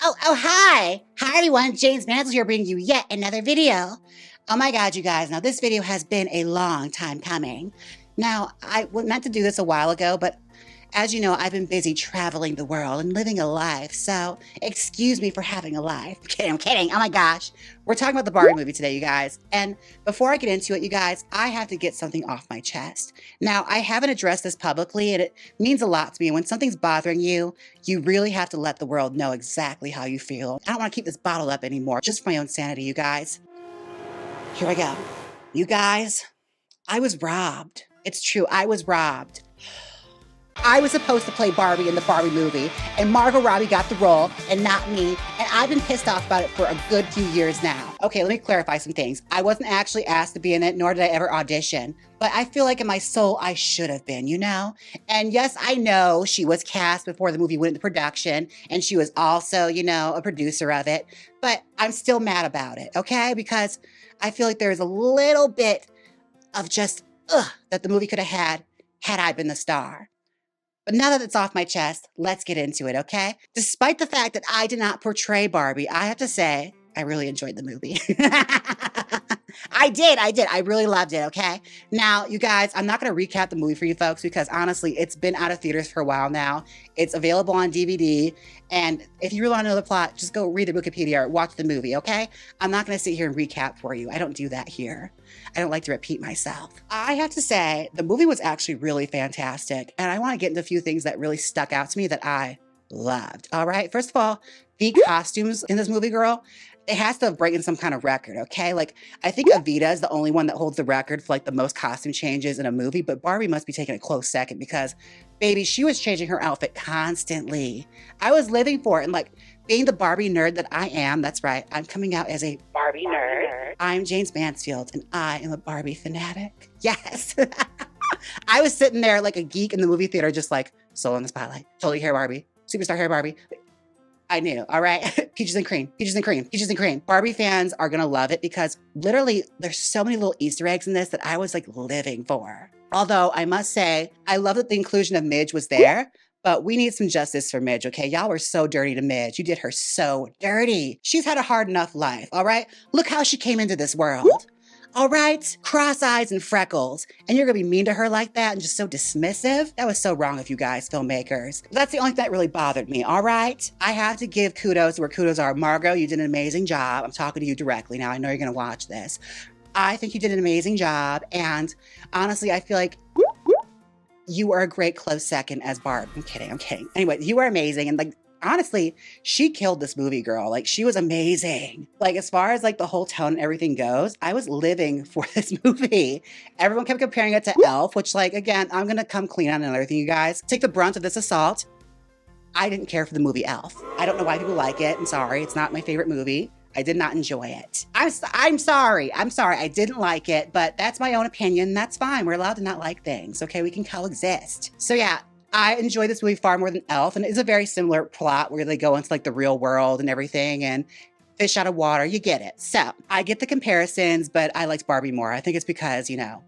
Hi. Hi, everyone. Jaymes Mansfield here bringing you yet another video. Oh my God, you guys. Now, this video has been a long time coming. Now, I meant to do this a while ago, but as you know, I've been busy traveling the world and living a life. So excuse me for having a life. I'm kidding. Oh my gosh. We're talking about the Barbie movie today, you guys. And before I get into it, you guys, I have to get something off my chest. Now, I haven't addressed this publicly, and it means a lot to me. When something's bothering you, you really have to let the world know exactly how you feel. I don't want to keep this bottled up anymore, just for my own sanity, you guys. Here I go. You guys, I was robbed. It's true, I was robbed. I was supposed to play Barbie in the Barbie movie, and Margot Robbie got the role, and not me, and I've been pissed off about it for a good few years now. Okay, let me clarify some things. I wasn't actually asked to be in it, nor did I ever audition, but I feel like in my soul I should have been, you know? And yes, I know she was cast before the movie went into production, and she was also, you know, a producer of it, but I'm still mad about it, okay? Because I feel like there's a little bit of just, that the movie could have had I been the star. But now that it's off my chest, let's get into it, okay? Despite the fact that I did not portray Barbie, I have to say, I really enjoyed the movie. I did. I really loved it, okay? Now, you guys, I'm not going to recap the movie for you folks because honestly, it's been out of theaters for a while now. It's available on DVD. And if you really want to know the plot, just go read the Wikipedia or watch the movie, okay? I'm not going to sit here and recap for you. I don't do that here. I don't like to repeat myself. I have to say, the movie was actually really fantastic. And I want to get into a few things that really stuck out to me that I loved, all right? First of all, the costumes in this movie, girl, it has to break in some kind of record, okay? Like, I think Evita is the only one that holds the record for like the most costume changes in a movie, but Barbie must be taking a close second because, baby, she was changing her outfit constantly. I was living for it, and like, being the Barbie nerd that I am, that's right, I'm coming out as a Barbie nerd. I'm Jaymes Mansfield, and I am a Barbie fanatic. Yes. I was sitting there like a geek in the movie theater, just like, soul in the spotlight, totally hair Barbie, superstar hair Barbie. I knew, all right? Peaches and cream, peaches and cream, peaches and cream. Barbie fans are gonna love it because literally there's so many little Easter eggs in this that I was like living for. Although I must say, I love that the inclusion of Midge was there, but we need some justice for Midge, okay? Y'all were so dirty to Midge. You did her so dirty. She's had a hard enough life, all right? Look how she came into this world. All right? Cross eyes and freckles. And you're gonna be mean to her like that and just so dismissive? That was so wrong of you guys, filmmakers. That's the only thing that really bothered me, all right? I have to give kudos where kudos are. Margot, you did an amazing job. I'm talking to you directly now. I know you're gonna watch this. I think you did an amazing job. And honestly, I feel like you are a great close second as Barb. I'm kidding. Anyway, you are amazing. And like, honestly, she killed this movie, girl. Like, she was amazing. Like, as far as like the whole tone and everything goes, I was living for this movie. Everyone kept comparing it to Elf, which, like, again, I'm gonna come clean on another thing, you guys. Take the brunt of this assault. I didn't care for the movie Elf. I don't know why people like it. I'm sorry. It's not my favorite movie. I did not enjoy it. I'm sorry. I didn't like it, but that's my own opinion. That's fine. We're allowed to not like things, okay? We can coexist. So yeah, I enjoy this movie far more than Elf, and it's a very similar plot where they go into like the real world and everything and fish out of water. You get it. So I get the comparisons, but I liked Barbie more. I think it's because, you know,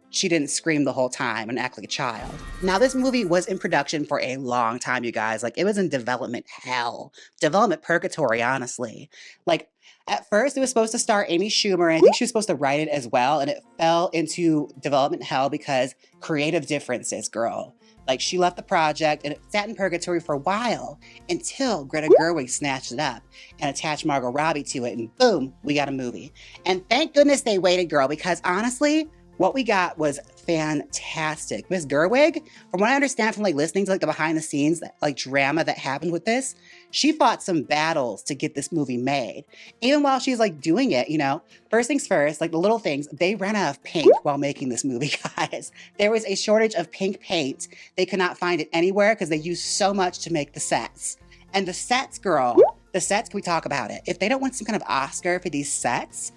she didn't scream the whole time and act like a child. Now, this movie was in production for a long time, you guys. Like, it was in development hell. Development purgatory, honestly. Like, at first, it was supposed to star Amy Schumer, and I think she was supposed to write it as well, and it fell into development hell because creative differences, girl. Like, she left the project, and it sat in purgatory for a while until Greta Gerwig snatched it up and attached Margot Robbie to it, and boom, we got a movie. And thank goodness they waited, girl, because honestly, what we got was fantastic. Miss Gerwig, from what I understand from like listening to like the behind the scenes like drama that happened with this, she fought some battles to get this movie made. Even while she's like doing it, you know, first things first, like the little things, they ran out of paint while making this movie, guys. There was a shortage of pink paint. They could not find it anywhere because they used so much to make the sets. And the sets, girl, the sets, can we talk about it? If they don't want some kind of Oscar for these sets,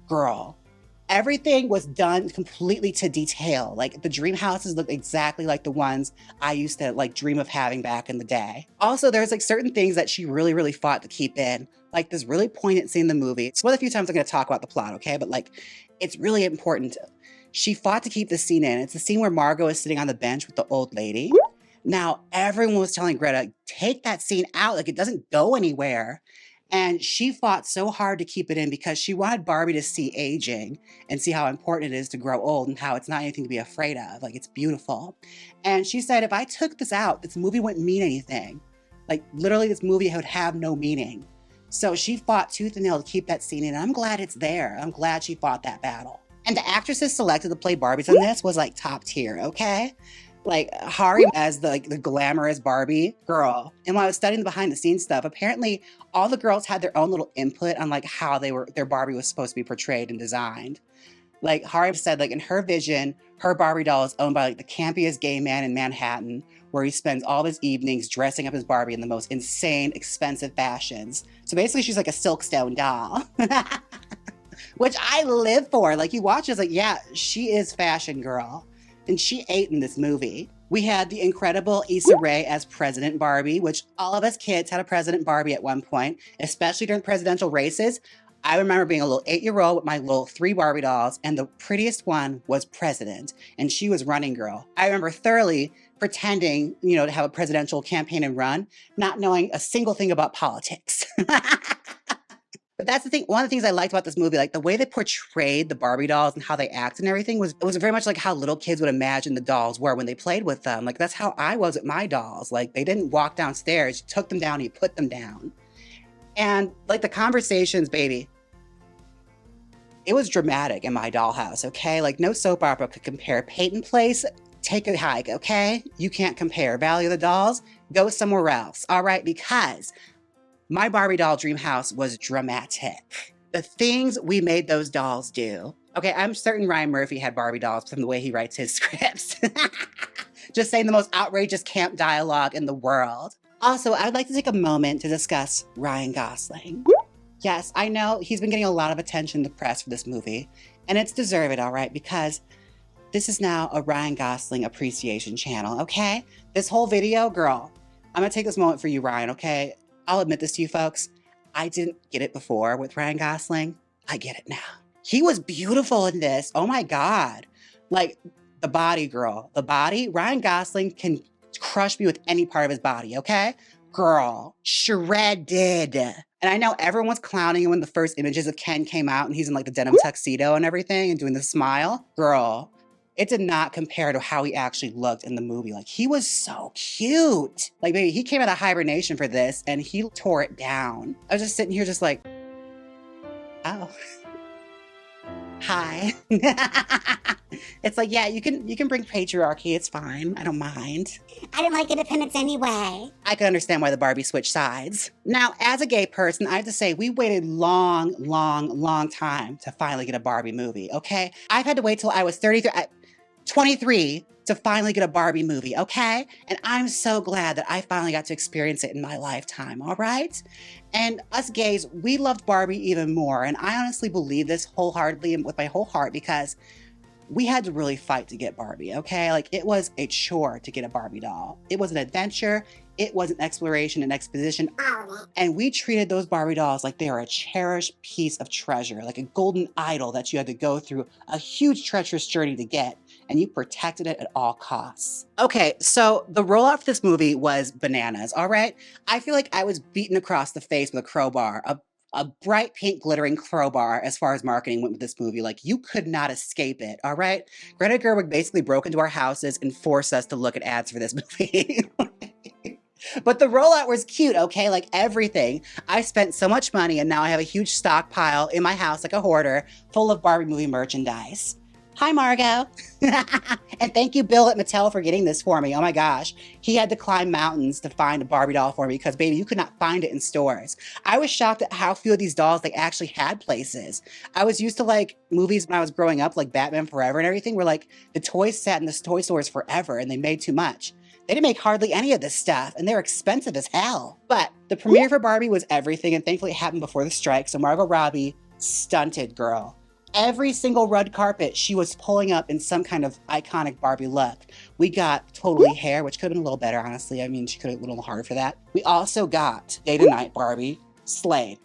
girl, everything was done completely to detail. Like, the dream houses look exactly like the ones I used to like dream of having back in the day. Also, there's like certain things that she really fought to keep in. Like this really poignant scene in the movie. It's one of the few times I'm gonna talk about the plot, okay? But like, it's really important. She fought to keep the scene in. It's the scene where Margot is sitting on the bench with the old lady. Now, everyone was telling Greta, take that scene out. Like, it doesn't go anywhere. And she fought so hard to keep it in because she wanted Barbie to see aging and see how important it is to grow old and how it's not anything to be afraid of. Like, it's beautiful. And she said, if I took this out, this movie wouldn't mean anything. Like, literally, this movie would have no meaning. So she fought tooth and nail to keep that scene in. And I'm glad it's there. I'm glad she fought that battle. And the actresses selected to play Barbies on this was like top tier, okay? Like Hari as the glamorous Barbie girl. And when I was studying the behind the scenes stuff, apparently all the girls had their own little input on like how their Barbie was supposed to be portrayed and designed. Like Hari said, like in her vision, her Barbie doll is owned by like the campiest gay man in Manhattan, where he spends all his evenings dressing up his Barbie in the most insane, expensive fashions. So basically she's like a Silkstone doll. Which I live for. Like you watch, it's like, yeah, she is fashion girl. And she ate in this movie. We had the incredible Issa Rae as President Barbie, which all of us kids had a President Barbie at one point, especially during presidential races. I remember being a little 8-year-old with my little 3 Barbie dolls, and the prettiest one was president, and she was running girl. I remember thoroughly pretending, to have a presidential campaign and run, not knowing a single thing about politics. But that's the thing. One of the things I liked about this movie, like the way they portrayed the Barbie dolls and how they act and everything it was very much like how little kids would imagine the dolls were when they played with them. Like that's how I was with my dolls. Like they didn't walk downstairs, you took them down, and you put them down. And like the conversations, baby, it was dramatic in my dollhouse, okay? Like no soap opera could compare. Peyton Place, take a hike, okay? You can't compare. Valley of the Dolls, go somewhere else, all right? Because my Barbie doll dream house was dramatic. The things we made those dolls do. Okay, I'm certain Ryan Murphy had Barbie dolls from the way he writes his scripts. Just saying the most outrageous camp dialogue in the world. Also, I would like to take a moment to discuss Ryan Gosling. Yes, I know he's been getting a lot of attention in the press for this movie, and it's deserved, all right, because this is now a Ryan Gosling appreciation channel, okay? This whole video, girl, I'm gonna take this moment for you, Ryan, okay? I'll admit this to you folks, I didn't get it before with Ryan Gosling. I get it now. He was beautiful in this. Oh my God. Like the body, girl, the body. Ryan Gosling can crush me with any part of his body, okay? Girl, shredded. And I know everyone's clowning him when the first images of Ken came out and he's in like the denim tuxedo and everything and doing the smile. Girl, it did not compare to how he actually looked in the movie. Like, he was so cute. Like, baby, he came out of hibernation for this, and he tore it down. I was just sitting here just like, oh. Hi. It's like, yeah, you can bring patriarchy. It's fine. I don't mind. I didn't like independence anyway. I can understand why the Barbie switched sides. Now, as a gay person, I have to say, we waited long time to finally get a Barbie movie, okay? I've had to wait till I was 23 to finally get a Barbie movie, okay? And I'm so glad that I finally got to experience it in my lifetime, all right? And us gays, we loved Barbie even more. And I honestly believe this wholeheartedly and with my whole heart because we had to really fight to get Barbie, okay? Like, it was a chore to get a Barbie doll. It was an adventure. It was an exploration and exposition. And we treated those Barbie dolls like they were a cherished piece of treasure, like a golden idol that you had to go through a huge treacherous journey to get, and you protected it at all costs. Okay, so the rollout for this movie was bananas, all right? I feel like I was beaten across the face with a crowbar, a bright pink glittering crowbar as far as marketing went with this movie. Like, you could not escape it, all right? Greta Gerwig basically broke into our houses and forced us to look at ads for this movie. But the rollout was cute, okay? Like everything. I spent so much money and now I have a huge stockpile in my house like a hoarder full of Barbie movie merchandise. Hi, Margot. And thank you, Bill at Mattel, for getting this for me. Oh my gosh. He had to climb mountains to find a Barbie doll for me because, baby, you could not find it in stores. I was shocked at how few of these dolls they actually had places. I was used to like movies when I was growing up, like Batman Forever and everything, where like the toys sat in the toy stores forever and they made too much. They didn't make hardly any of this stuff, and they're expensive as hell. But the premiere for Barbie was everything, and thankfully it happened before the strike, so Margot Robbie stunted, girl. Every single red carpet, she was pulling up in some kind of iconic Barbie look. We got totally hair, which could have been a little better, honestly. I mean, she could have been a little harder for that. We also got Day to Night Barbie, slayed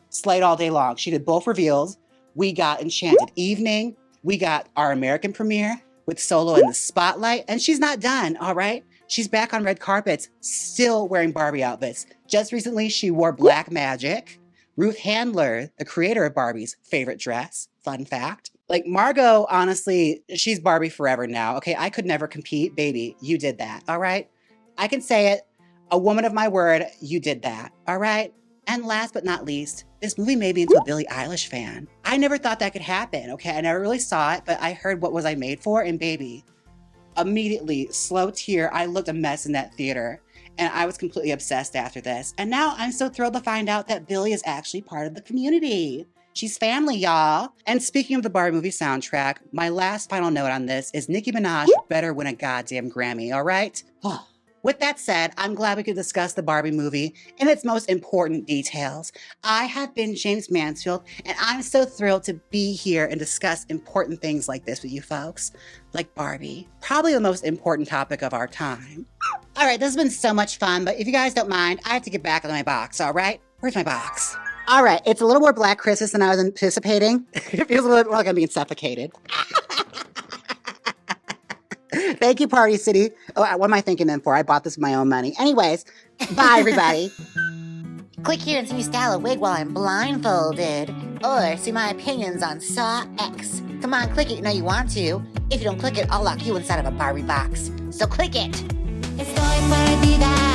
all day long. She did both reveals. We got Enchanted Evening. We got our American premiere with Solo in the spotlight, and she's not done, all right? She's back on red carpets, still wearing Barbie outfits. Just recently, she wore Black Magic, Ruth Handler, the creator of Barbie's favorite dress. Fun fact. Like Margot, honestly, she's Barbie forever now. Okay, I could never compete. Baby, you did that, all right? I can say it. A woman of my word, you did that, all right? And last but not least, this movie made me into a Billie Eilish fan. I never thought that could happen, okay? I never really saw it, but I heard What Was I Made For? And baby, immediately, slow tear, I looked a mess in that theater. And I was completely obsessed after this. And now I'm so thrilled to find out that Billie is actually part of the community. She's family, y'all. And speaking of the Barbie movie soundtrack, my last final note on this is Nicki Minaj better win a goddamn Grammy, all right? With that said, I'm glad we could discuss the Barbie movie and its most important details. I have been Jaymes Mansfield, and I'm so thrilled to be here and discuss important things like this with you folks, like Barbie, probably the most important topic of our time. All right, this has been so much fun, but if you guys don't mind, I have to get back into my box, all right? Where's my box? All right, it's a little more Black Christmas than I was anticipating. It feels a little more like I'm being suffocated. Thank you, Party City. Oh, what am I thinking them for? I bought this with my own money. Anyways, bye, everybody. Click here and see me style a wig while I'm blindfolded. Or see my opinions on Saw X. Come on, click it, you know you want to. If you don't click it, I'll lock you inside of a Barbie box. So click it. Estoy perdida.